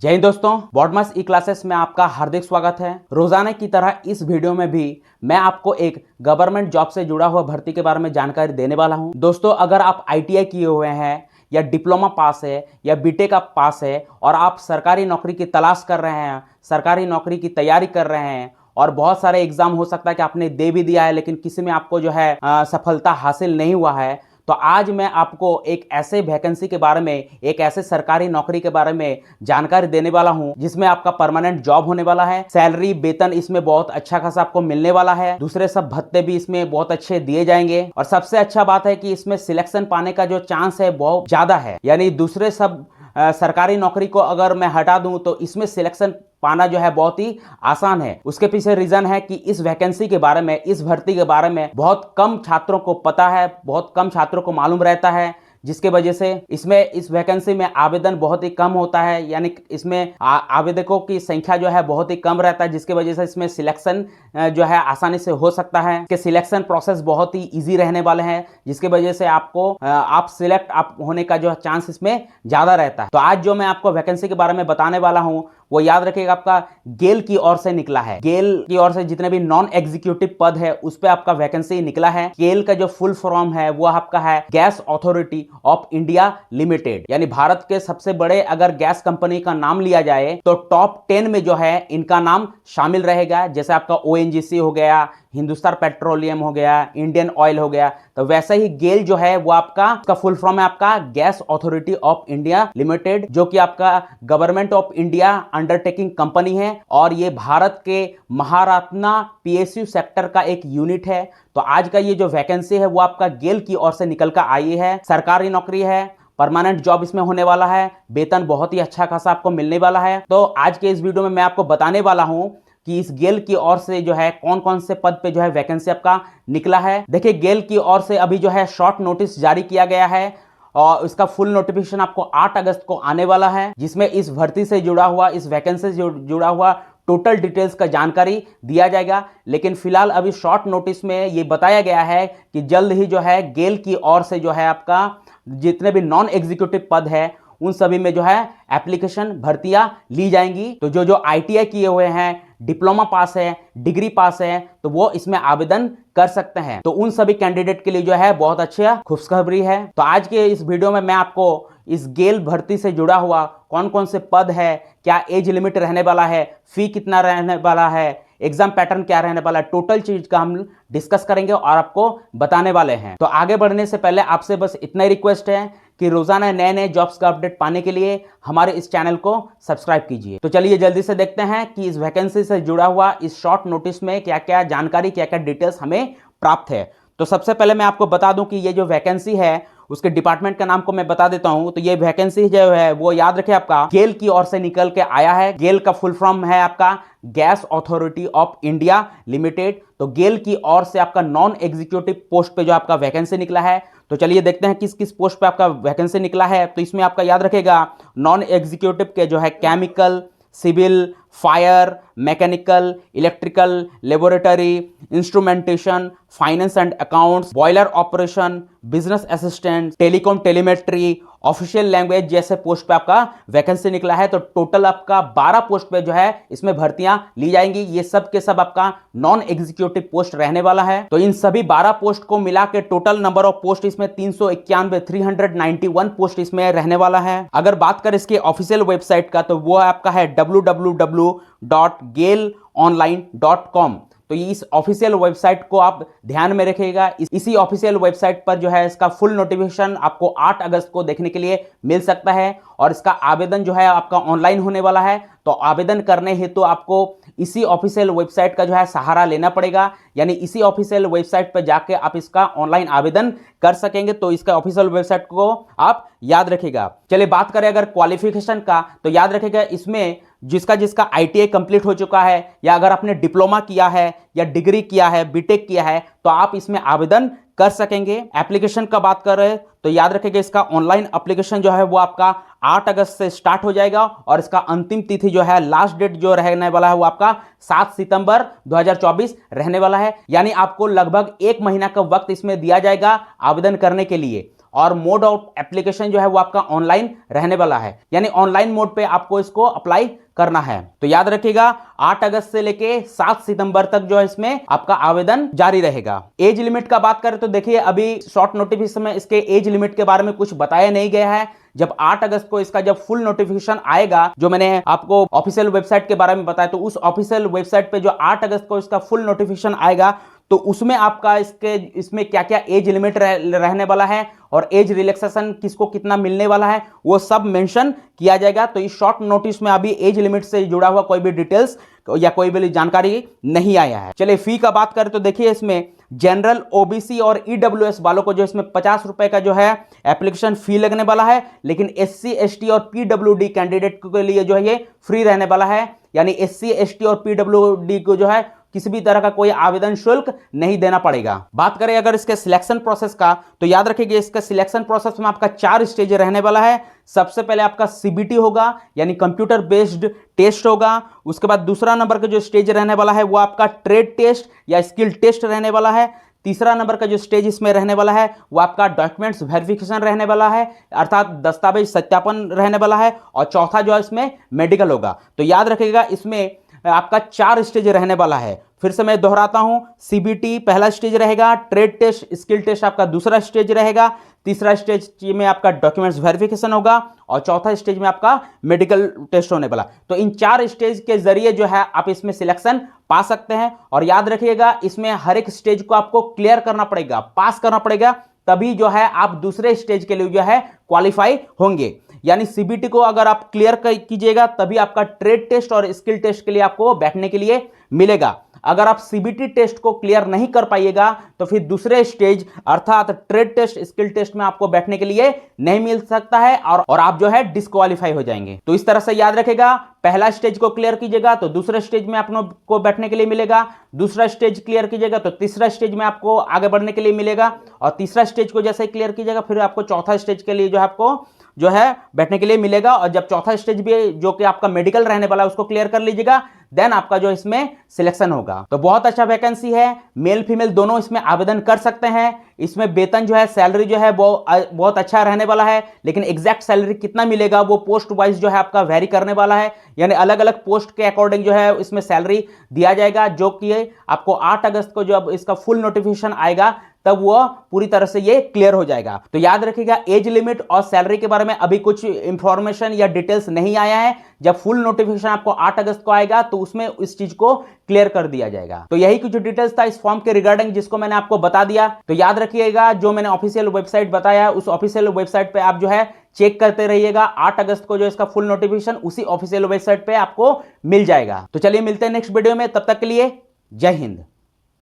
जय हिंद दोस्तों, बॉडमास ई क्लासेस में आपका हार्दिक स्वागत है। रोजाना की तरह इस वीडियो में भी मैं आपको एक गवर्नमेंट जॉब से जुड़ा हुआ भर्ती के बारे में जानकारी देने वाला हूं। दोस्तों, अगर आप आईटीआई किए हुए हैं या डिप्लोमा पास है या बीटेक आप पास है और आप सरकारी नौकरी की तलाश कर रहे हैं, सरकारी नौकरी की तैयारी कर रहे हैं और बहुत सारे एग्जाम हो सकता है कि आपने दे भी दिया है लेकिन किसी में आपको जो है सफलता हासिल नहीं हुआ है, तो आज मैं आपको एक ऐसे वैकेंसी के बारे में, एक ऐसे सरकारी नौकरी के बारे में जानकारी देने वाला हूं जिसमें आपका परमानेंट जॉब होने वाला है। सैलरी वेतन इसमें बहुत अच्छा खासा आपको मिलने वाला है। दूसरे सब भत्ते भी इसमें बहुत अच्छे दिए जाएंगे और सबसे अच्छा बात है कि इसमें सिलेक्शन पाने का जो चांस है बहुत ज्यादा है। यानी दूसरे सब सरकारी नौकरी को अगर मैं हटा दूं तो इसमें सिलेक्शन पाना जो है बहुत ही आसान है। उसके पीछे रीजन है कि इस वैकेंसी के बारे में, इस भर्ती के बारे में बहुत कम छात्रों को पता है, बहुत कम छात्रों को मालूम रहता है, जिसके वजह से इसमें इस वैकेंसी में आवेदन बहुत ही कम होता है। यानी इसमें आवेदकों की संख्या जो है बहुत ही कम रहता है, जिसके वजह से इसमें सिलेक्शन जो है आसानी से हो सकता है। इसके सिलेक्शन प्रोसेस बहुत ही इजी रहने वाले हैं, जिसके वजह से आपको आप सिलेक्ट होने का जो चांस इसमें ज्यादा रहता है। तो आज जो मैं आपको वैकेंसी के बारे में बताने वाला हूं वो याद रखिएगा, आपका गेल की ओर से निकला है। गेल की ओर से जितने भी नॉन एग्जीक्यूटिव पद है उस पे आपका वैकेंसी निकला है। गेल का जो फुल फॉर्म है वो आपका है gas authority of India limited. यानी भारत के सबसे बड़े अगर गैस कंपनी का नाम लिया जाए तो टॉप 10 में जो है इनका नाम शामिल रहेगा। जैसे आपका ओएनजीसी हो गया, हिंदुस्तान पेट्रोलियम हो गया, इंडियन ऑयल हो गया, तो वैसे ही गेल जो है वो आपका फुल फॉर्म है आपका gas authority of India limited, जो कि आपका government of India undertaking company है और ये भारत के महारत्ना पीएसयू सेक्टर का एक यूनिट है। तो आज का ये जो वैकेंसी है वो आपका गेल की ओर से निकल कर आई है। सरकारी नौकरी है, परमानेंट जॉब इसमें होने वाला है, वेतन बहुत ही अच्छा खासा आपको मिलने वाला है। तो आज के इस वीडियो में मैं आपको बताने वाला हूं कि इस गेल की ओर से जो है कौन कौन से पद पे जो है वैकेंसी आपका निकला है। देखिए, गेल की ओर से अभी जो है शॉर्ट नोटिस जारी किया गया है और इसका फुल नोटिफिकेशन आपको 8 अगस्त को आने वाला है, जिसमें इस भर्ती से जुड़ा हुआ, इस वैकेंसी से जुड़ा हुआ टोटल डिटेल्स का जानकारी दिया जाएगा। लेकिन फिलहाल अभी शॉर्ट नोटिस में ये बताया गया है कि जल्द ही जो है गेल की ओर से जो है आपका जितने भी नॉन एग्जीक्यूटिव पद है उन सभी में जो है एप्लीकेशन भर्तियां ली जाएंगी। तो जो आईटीआई किए हुए हैं, डिप्लोमा पास है, डिग्री पास है, तो वो इसमें आवेदन कर सकते हैं। तो उन सभी कैंडिडेट के लिए जो है बहुत अच्छा खुशखबरी है। तो आज के इस वीडियो में मैं आपको इस गेल भर्ती से जुड़ा हुआ कौन कौन से पद है, क्या एज लिमिट रहने वाला है, फी कितना रहने वाला है, एग्जाम पैटर्न क्या रहने वाला है, टोटल चीज का हम डिस्कस करेंगे और आपको बताने वाले हैं। तो आगे बढ़ने से पहले आपसे बस इतना ही रिक्वेस्ट है कि रोजाना नए नए जॉब्स का अपडेट पाने के लिए हमारे इस चैनल को सब्सक्राइब कीजिए। तो चलिए जल्दी से देखते हैं कि इस वैकेंसी से जुड़ा हुआ इस शॉर्ट नोटिस में क्या क्या जानकारी, क्या क्या डिटेल्स हमें प्राप्त है। तो सबसे पहले मैं आपको बता दूं कि ये जो वैकेंसी है उसके डिपार्टमेंट का नाम को मैं बता देता हूं। तो ये वैकेंसी जो है वो याद रखें आपका गेल की ओर से निकल के आया है। गेल का फुल फॉर्म है आपका gas authority of India limited. तो गेल की ओर से आपका नॉन एग्जीक्यूटिव पोस्ट पे जो आपका वैकेंसी निकला है, तो चलिए देखते हैं किस किस पोस्ट पे आपका वैकेंसी निकला है। तो इसमें आपका याद रखेगा नॉन एग्जीक्यूटिव के जो है chemical, civil, fire, mechanical, electrical, laboratory, instrumentation, finance and accounts, boiler operation, business assistant, telecom telemetry, official language जैसे पोस्ट पे आपका वैकेंसी निकला है। तो टोटल आपका 12 पोस्ट पे जो है इसमें भर्तियां ली जाएंगी। ये सब के सब आपका नॉन एग्जीक्यूटिव पोस्ट रहने वाला है। तो इन सभी 12 पोस्ट को मिला के टोटल नंबर ऑफ पोस्ट इसमें 391 पोस्ट इसमें रहने वाला है। अगर बात करें इसके ऑफिशियल वेबसाइट का तो वो आपका है www.gailonline.com। तो इस ऑफिशियल वेबसाइट को आप ध्यान में रखिएगा। इसी ऑफिशियल वेबसाइट पर जो है इसका फुल नोटिफिकेशन आपको 8 अगस्त को देखने के लिए मिल सकता है और इसका आवेदन जो है आपका ऑनलाइन होने वाला है। तो आवेदन करने हेतु आपको इसी ऑफिशियल वेबसाइट का जो है सहारा लेना पड़ेगा। यानी इसी ऑफिशियल वेबसाइट पर जाके आप इसका ऑनलाइन आवेदन कर सकेंगे। तो इसका ऑफिशियल वेबसाइट को आप याद रखिएगा। चलिए बात करें अगर क्वालिफिकेशन का, तो याद रखिएगा इसमें जिसका आईटीआई कंप्लीट हो चुका है या अगर आपने डिप्लोमा किया है या डिग्री किया है, बीटेक किया है, तो आप इसमें आवेदन कर सकेंगे। एप्लीकेशन का बात कर रहे हैं तो याद रखिएगा इसका ऑनलाइन एप्लीकेशन जो है वो आपका 8 अगस्त से स्टार्ट हो जाएगा और इसका अंतिम तिथि जो है, लास्ट डेट जो रहने वाला है वो आपका 7 सितंबर 2024 रहने वाला है। यानी आपको लगभग 1 महीना का वक्त इसमें दिया जाएगा आवेदन करने के लिए। और मोड ऑफ एप्लीकेशन जो है वो आपका ऑनलाइन रहने वाला है, यानी ऑनलाइन मोड पे आपको इसको अप्लाई करना है। तो याद रखिएगा 8 अगस्त से लेके 7 सितंबर तक जो है इसमें आपका आवेदन जारी रहेगा। एज लिमिट का बात करें तो देखिए अभी शॉर्ट नोटिफिकेशन में इसके एज लिमिट के बारे में कुछ बताया नहीं गया है। जब 8 अगस्त को इसका जब फुल नोटिफिकेशन आएगा, जो मैंने आपको ऑफिशियल वेबसाइट के बारे में बताया, तो उस ऑफिशियल वेबसाइट पे जो 8 अगस्त को इसका फुल नोटिफिकेशन आएगा तो उसमें आपका इसमें क्या क्या एज लिमिट रहने वाला है और एज रिलैक्सेशन किसको कितना मिलने वाला है वो सब मेंशन किया जाएगा। तो इस शॉर्ट नोटिस में अभी एज लिमिट से जुड़ा हुआ कोई भी डिटेल्स या कोई भी जानकारी नहीं आया है। चलिए फी का बात करें तो देखिए इसमें जनरल, ओबीसी और ईडब्ल्यूएस वालों को जो इसमें 50 रुपए का जो है एप्लीकेशन फी लगने वाला है, लेकिन एससी, एसटी और पीडब्ल्यूडी कैंडिडेट के लिए जो है ये फ्री रहने वाला है। यानी एससी, एसटी और पीडब्ल्यूडी को जो है किसी भी तरह का कोई आवेदन शुल्क नहीं देना पड़ेगा। बात करें अगर इसके सिलेक्शन प्रोसेस का तो याद रखिए इसका सिलेक्शन प्रोसेस में आपका 4 स्टेज रहने वाला है। सबसे पहले आपका सीबीटी होगा, यानी कंप्यूटर बेस्ड टेस्ट होगा। उसके बाद दूसरा नंबर का जो स्टेज रहने वाला है वो आपका ट्रेड टेस्ट या स्किल टेस्ट रहने वाला है। तीसरा नंबर का जो स्टेज इसमें रहने वाला है वो आपका डॉक्यूमेंट्स वेरिफिकेशन रहने वाला है, अर्थात दस्तावेज सत्यापन रहने वाला है। और चौथा जो है इसमें मेडिकल होगा। तो याद रखिएगा इसमें आपका 4 स्टेज रहने वाला है। फिर से मैं दोहराता हूं, सीबीटी पहला स्टेज रहेगा, ट्रेड टेस्ट, स्किल टेस्ट आपका दूसरा स्टेज रहेगा, तीसरा स्टेज में आपका डॉक्यूमेंट्स वेरिफिकेशन होगा और चौथा स्टेज में आपका मेडिकल टेस्ट होने वाला। तो इन 4 स्टेज के जरिए जो है आप इसमें सिलेक्शन पा सकते हैं। और याद रखिएगा इसमें हर एक स्टेज को आपको क्लियर करना पड़ेगा, पास करना पड़ेगा, तभी जो है आप दूसरे स्टेज के लिए जो है क्वालिफाई होंगे। यानी सीबीटी को अगर आप क्लियर कीजिएगा तभी आपका ट्रेड टेस्ट और स्किल टेस्ट के लिए आपको बैठने के लिए मिलेगा। अगर आप सीबीटी टेस्ट को क्लियर नहीं कर पाइएगा तो फिर दूसरे स्टेज अर्थात ट्रेड टेस्ट, स्किल टेस्ट में आपको बैठने के लिए नहीं मिल सकता है और आप जो है डिस्क्वालीफाई हो जाएंगे। तो इस तरह से याद रखेगा, पहला स्टेज को क्लियर कीजिएगा तो दूसरे स्टेज में आपको बैठने के लिए मिलेगा, दूसरा स्टेज क्लियर कीजिएगा तो तीसरा स्टेज में आपको आगे बढ़ने के लिए मिलेगा, और तीसरा स्टेज को जैसे क्लियर कीजिएगा फिर आपको चौथा स्टेज के लिए जो है आपको जो है बैठने के लिए मिलेगा। और जब चौथा स्टेज भी जो कि आपका मेडिकल रहने वाला है उसको क्लियर कर लीजिएगा, देन आपका जो इसमें सिलेक्शन होगा। तो बहुत अच्छा वैकेंसी है, मेल फीमेल दोनों इसमें आवेदन कर सकते हैं। इसमें वेतन जो है, सैलरी जो है वो बहुत अच्छा रहने वाला है, लेकिन एग्जैक्ट सैलरी कितना मिलेगा वो पोस्ट वाइज जो है आपका वेरी करने वाला है। यानी अलग अलग पोस्ट के अकॉर्डिंग जो है इसमें सैलरी दिया जाएगा, जो कि आपको 8 अगस्त को जब इसका फुल नोटिफिकेशन आएगा तब वो पूरी तरह से ये क्लियर हो जाएगा। तो याद रखिएगा एज लिमिट और सैलरी के बारे में अभी कुछ इंफॉर्मेशन या डिटेल्स नहीं आया है। जब फुल नोटिफिकेशन आपको 8 अगस्त को आएगा तो उसमें इस चीज को क्लियर कर दिया जाएगा। तो यही कुछ डिटेल्स था इस फॉर्म के रिगार्डिंग जिसको मैंने आपको बता दिया। तो याद रखिएगा जो मैंने ऑफिशियल वेबसाइट बताया उस ऑफिशियल वेबसाइट पे आप जो है चेक करते रहिएगा। 8 अगस्त को जो इसका फुल नोटिफिकेशन उसी ऑफिशियल वेबसाइट पे आपको मिल जाएगा। तो चलिए मिलते हैं नेक्स्ट वीडियो में, तब तक के लिए जय हिंद।